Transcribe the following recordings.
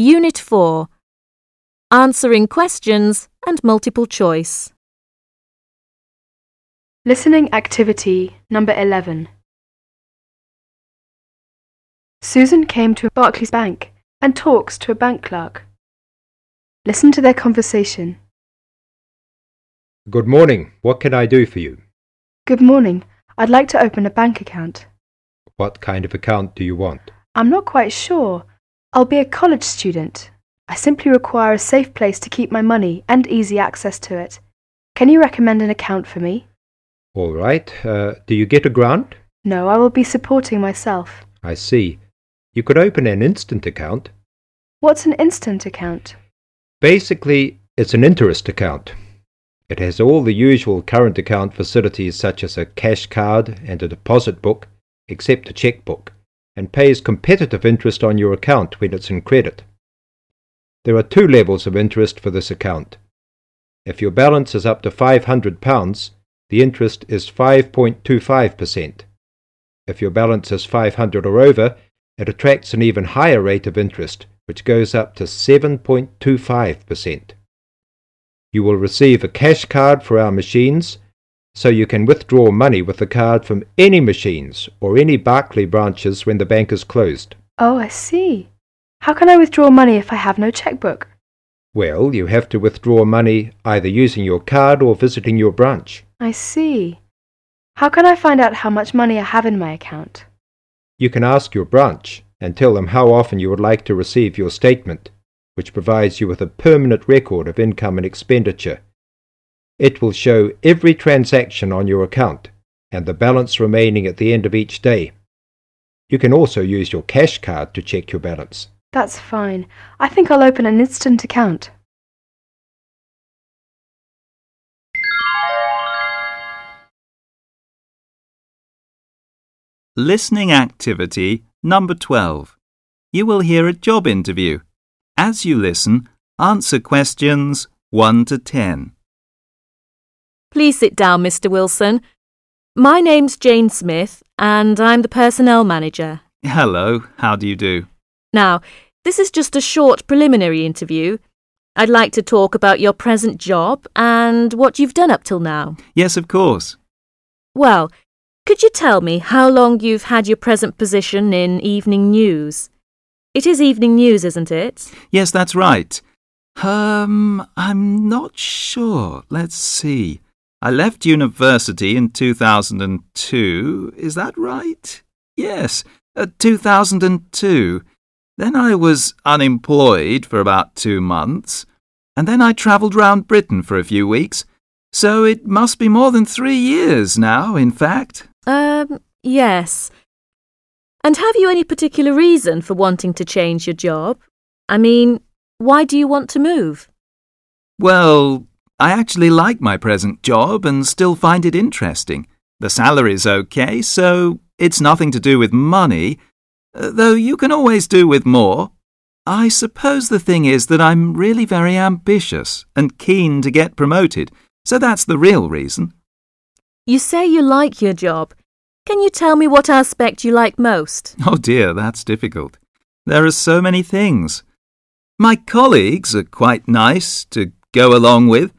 Unit 4. Answering questions and multiple choice. Listening activity number 11. Susan came to Barclays Bank and talks to a bank clerk. Listen to their conversation. Good morning. What can I do for you? Good morning. I'd like to open a bank account. What kind of account do you want? I'm not quite sure. I'll be a college student. I simply require a safe place to keep my money and easy access to it. Can you recommend an account for me? All right. Do you get a grant? No, I will be supporting myself. I see. You could open an instant account. What's an instant account? Basically, it's an interest account. It has all the usual current account facilities such as a cash card and a deposit book, except a checkbook, and pays competitive interest on your account when it's in credit. There are 2 levels of interest for this account. If your balance is up to £500, the interest is 5.25%. If your balance is 500 or over, it attracts an even higher rate of interest, which goes up to 7.25%. You will receive a cash card for our machines, so you can withdraw money with the card from any machines or any Barclays branches when the bank is closed. Oh, I see. How can I withdraw money if I have no checkbook? Well, you have to withdraw money either using your card or visiting your branch. I see. How can I find out how much money I have in my account? You can ask your branch and tell them how often you would like to receive your statement, which provides you with a permanent record of income and expenditure. It will show every transaction on your account and the balance remaining at the end of each day. You can also use your cash card to check your balance. That's fine. I think I'll open an instant account. Listening activity number 12. You will hear a job interview. As you listen, answer questions 1 to 10. Please sit down, Mr. Wilson. My name's Jane Smith, and I'm the personnel manager. Hello, how do you do? Now, this is just a short preliminary interview. I'd like to talk about your present job and what you've done up till now. Yes, of course. Well, could you tell me how long you've had your present position in evening news? It is evening news, isn't it? Yes, that's right. I'm not sure. Let's see. I left university in 2002. Is that right? Yes, 2002. Then I was unemployed for about 2 months, and then I travelled round Britain for a few weeks. So it must be more than 3 years now, in fact. Yes. And have you any particular reason for wanting to change your job? I mean, why do you want to move? Well, I actually like my present job and still find it interesting. The salary's okay, so it's nothing to do with money, though you can always do with more. I suppose the thing is that I'm really very ambitious and keen to get promoted, so that's the real reason. You say you like your job. Can you tell me what aspect you like most? Oh dear, that's difficult. There are so many things. My colleagues are quite nice to go along with,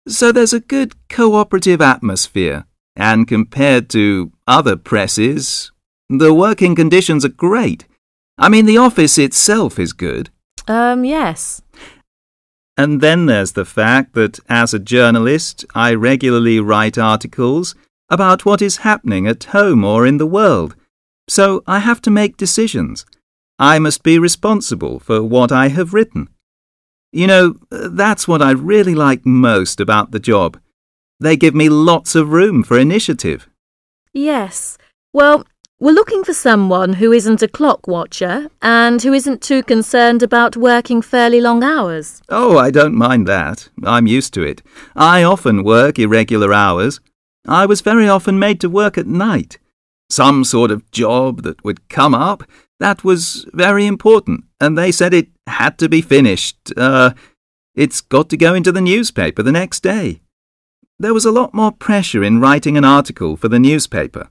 so there's a good cooperative atmosphere, and compared to other presses, the working conditions are great. I mean, the office itself is good. Yes. And then there's the fact that as a journalist, I regularly write articles about what is happening at home or in the world. So I have to make decisions. I must be responsible for what I have written. You know, that's what I really like most about the job. They give me lots of room for initiative. Yes. Well, we're looking for someone who isn't a clock watcher and who isn't too concerned about working fairly long hours. Oh, I don't mind that. I'm used to it. I often work irregular hours. I was very often made to work at night. Some sort of job that would come up, that was very important, and they said it had to be finished. It's got to go into the newspaper the next day. There was a lot more pressure in writing an article for the newspaper.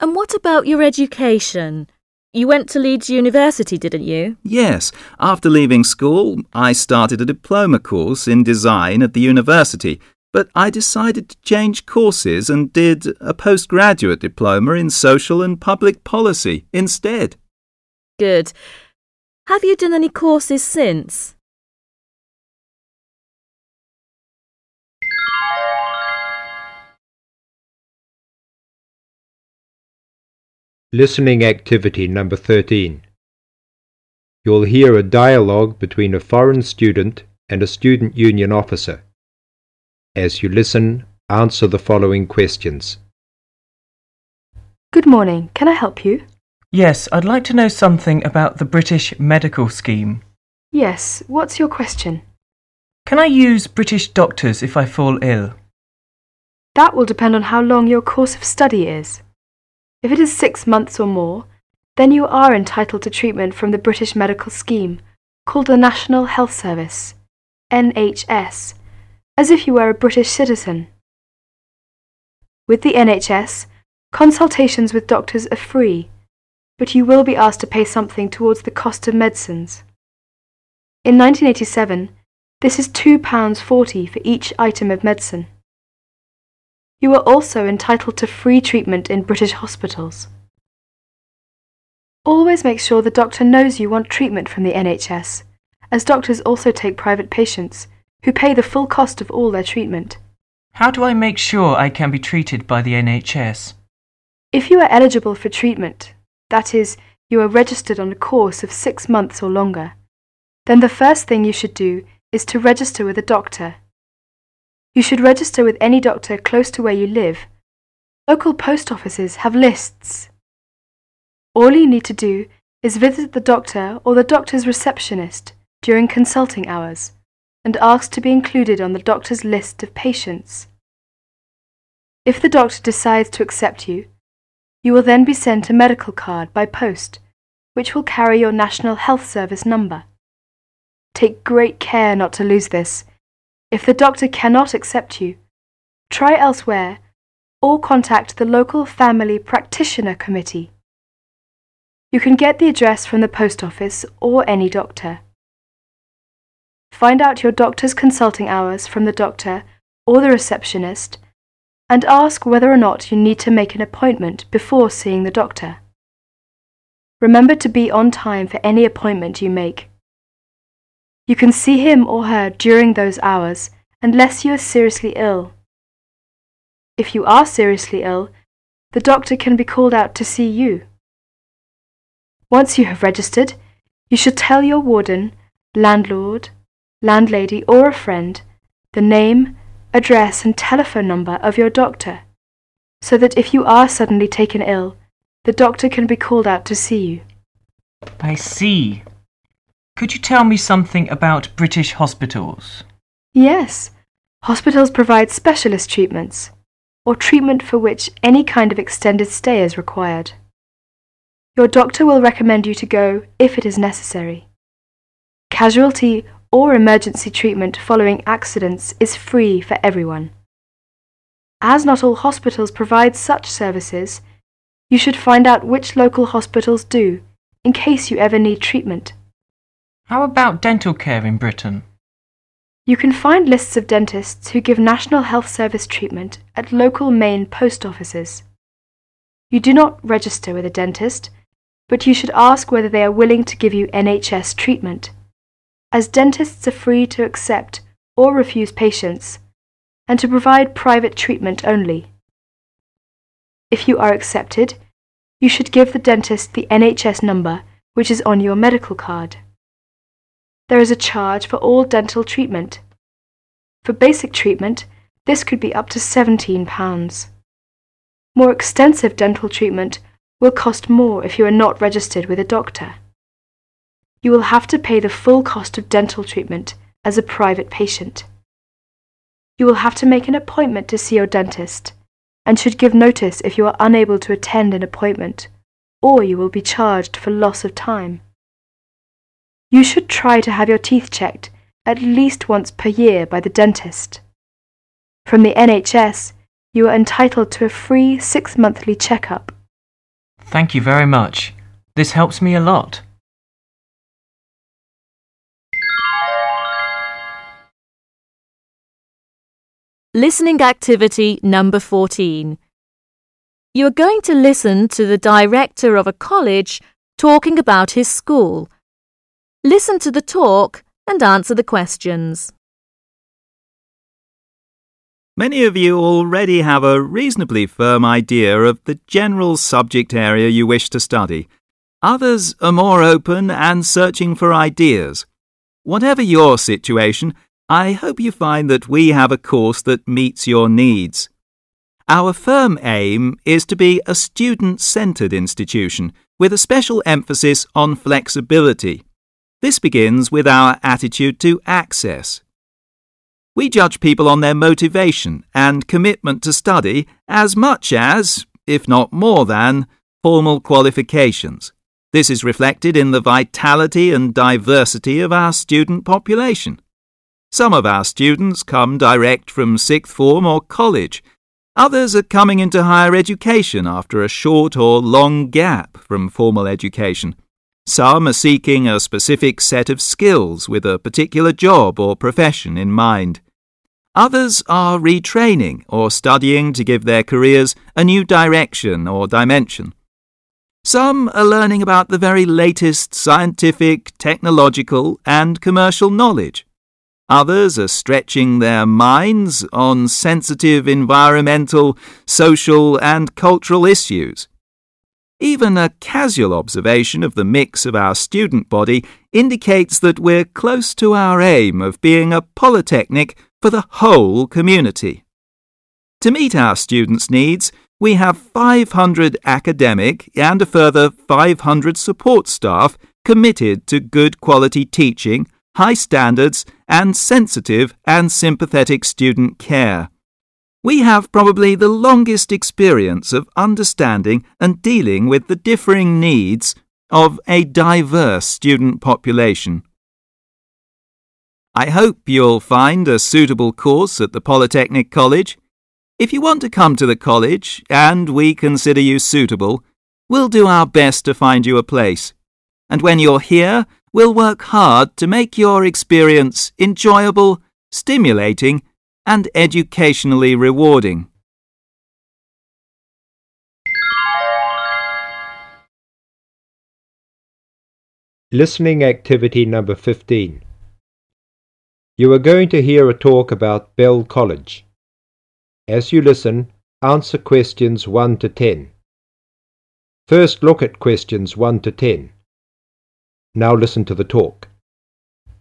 And what about your education? You went to Leeds University, didn't you? Yes, after leaving school, I started a diploma course in design at the university, but I decided to change courses and did a postgraduate diploma in social and public policy instead. Good. Have you done any courses since? Listening activity number 13. You'll hear a dialogue between a foreign student and a student union officer. As you listen, answer the following questions. Good morning. Can I help you? Yes, I'd like to know something about the British medical scheme. Yes. What's your question? Can I use British doctors if I fall ill? That will depend on how long your course of study is. If it is 6 months or more, then you are entitled to treatment from the British medical scheme, called the National Health Service, NHS, as if you were a British citizen. With the NHS, consultations with doctors are free, but you will be asked to pay something towards the cost of medicines. In 1987, this is £2.40 for each item of medicine. You are also entitled to free treatment in British hospitals. Always make sure the doctor knows you want treatment from the NHS, as doctors also take private patients, who pay the full cost of all their treatment. How do I make sure I can be treated by the NHS? If you are eligible for treatment, that is, you are registered on a course of 6 months or longer, then the first thing you should do is to register with a doctor. You should register with any doctor close to where you live. Local post offices have lists. All you need to do is visit the doctor or the doctor's receptionist during consulting hours and ask to be included on the doctor's list of patients. If the doctor decides to accept you, you will then be sent a medical card by post, which will carry your National Health Service number. Take great care not to lose this. If the doctor cannot accept you, try elsewhere or contact the local family practitioner committee. You can get the address from the post office or any doctor. Find out your doctor's consulting hours from the doctor or the receptionist and ask whether or not you need to make an appointment before seeing the doctor. Remember to be on time for any appointment you make. You can see him or her during those hours unless you are seriously ill. If you are seriously ill, the doctor can be called out to see you. Once you have registered, you should tell your warden, landlord, landlady or a friend the name, address and telephone number of your doctor, so that if you are suddenly taken ill, the doctor can be called out to see you. I see. Could you tell me something about British hospitals? Yes, hospitals provide specialist treatments, or treatment for which any kind of extended stay is required. Your doctor will recommend you to go if it is necessary. Casualty or emergency treatment following accidents is free for everyone. As not all hospitals provide such services, you should find out which local hospitals do, in case you ever need treatment. How about dental care in Britain? You can find lists of dentists who give National Health Service treatment at local main post offices. You do not register with a dentist, but you should ask whether they are willing to give you NHS treatment, as dentists are free to accept or refuse patients, and to provide private treatment only. If you are accepted, you should give the dentist the NHS number which is on your medical card. There is a charge for all dental treatment. For basic treatment, this could be up to £17. More extensive dental treatment will cost more if you are not registered with a doctor. You will have to pay the full cost of dental treatment as a private patient. You will have to make an appointment to see your dentist and should give notice if you are unable to attend an appointment, or you will be charged for loss of time. You should try to have your teeth checked at least once per year by the dentist. From the NHS, you are entitled to a free 6-monthly checkup. Thank you very much. This helps me a lot. Listening activity number 14. You are going to listen to the director of a college talking about his school. Listen to the talk and answer the questions. Many of you already have a reasonably firm idea of the general subject area you wish to study. Others are more open and searching for ideas. Whatever your situation, I hope you find that we have a course that meets your needs. Our firm aim is to be a student-centred institution with a special emphasis on flexibility. This begins with our attitude to access. We judge people on their motivation and commitment to study as much as, if not more than, formal qualifications. This is reflected in the vitality and diversity of our student population. Some of our students come direct from sixth form or college. Others are coming into higher education after a short or long gap from formal education. Some are seeking a specific set of skills with a particular job or profession in mind. Others are retraining or studying to give their careers a new direction or dimension. Some are learning about the very latest scientific, technological and commercial knowledge. Others are stretching their minds on sensitive environmental, social and cultural issues. Even a casual observation of the mix of our student body indicates that we're close to our aim of being a polytechnic for the whole community. To meet our students' needs, we have 500 academic and a further 500 support staff committed to good quality teaching, high standards and sensitive and sympathetic student care. We have probably the longest experience of understanding and dealing with the differing needs of a diverse student population. I hope you'll find a suitable course at the Polytechnic College. If you want to come to the college and we consider you suitable, we'll do our best to find you a place. And when you're here, we'll work hard to make your experience enjoyable, stimulating, and educationally rewarding. Listening activity number 15. You are going to hear a talk about Bell College. As you listen, answer questions 1 to 10. First look at questions 1 to 10. Now listen to the talk.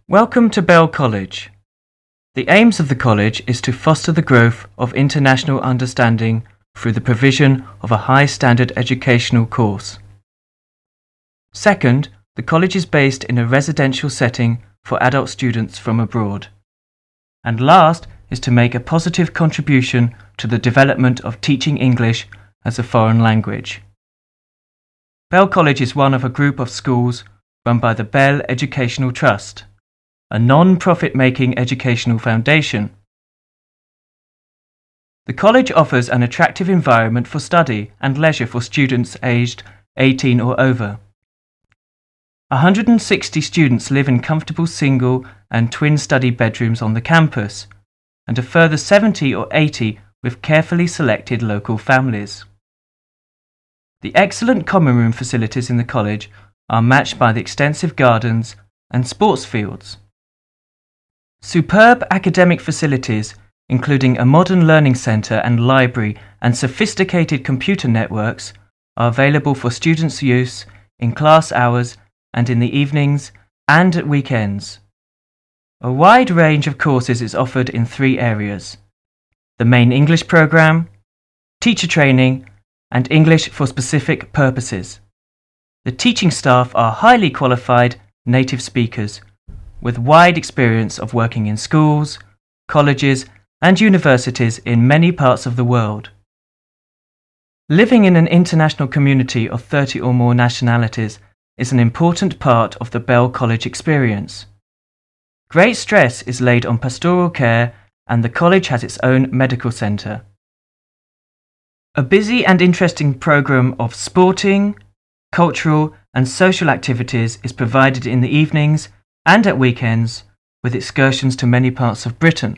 Welcome to Bell College. The aims of the college is to foster the growth of international understanding through the provision of a high-standard educational course. Second, the college is based in a residential setting for adult students from abroad. And last is to make a positive contribution to the development of teaching English as a foreign language. Bell College is one of a group of schools run by the Bell Educational Trust, a non-profit-making educational foundation. The college offers an attractive environment for study and leisure for students aged 18 or over. 160 students live in comfortable single and twin study bedrooms on the campus, and a further 70 or 80 with carefully selected local families. The excellent common room facilities in the college are matched by the extensive gardens and sports fields. Superb academic facilities, including a modern learning centre and library and sophisticated computer networks, are available for students' use in class hours and in the evenings and at weekends. A wide range of courses is offered in 3 areas: the main English programme, teacher training, and English for specific purposes. The teaching staff are highly qualified native speakers with wide experience of working in schools, colleges, and universities in many parts of the world. Living in an international community of 30 or more nationalities is an important part of the Bell College experience. Great stress is laid on pastoral care, and the college has its own medical centre. A busy and interesting programme of sporting, cultural and social activities is provided in the evenings and at weekends, with excursions to many parts of Britain.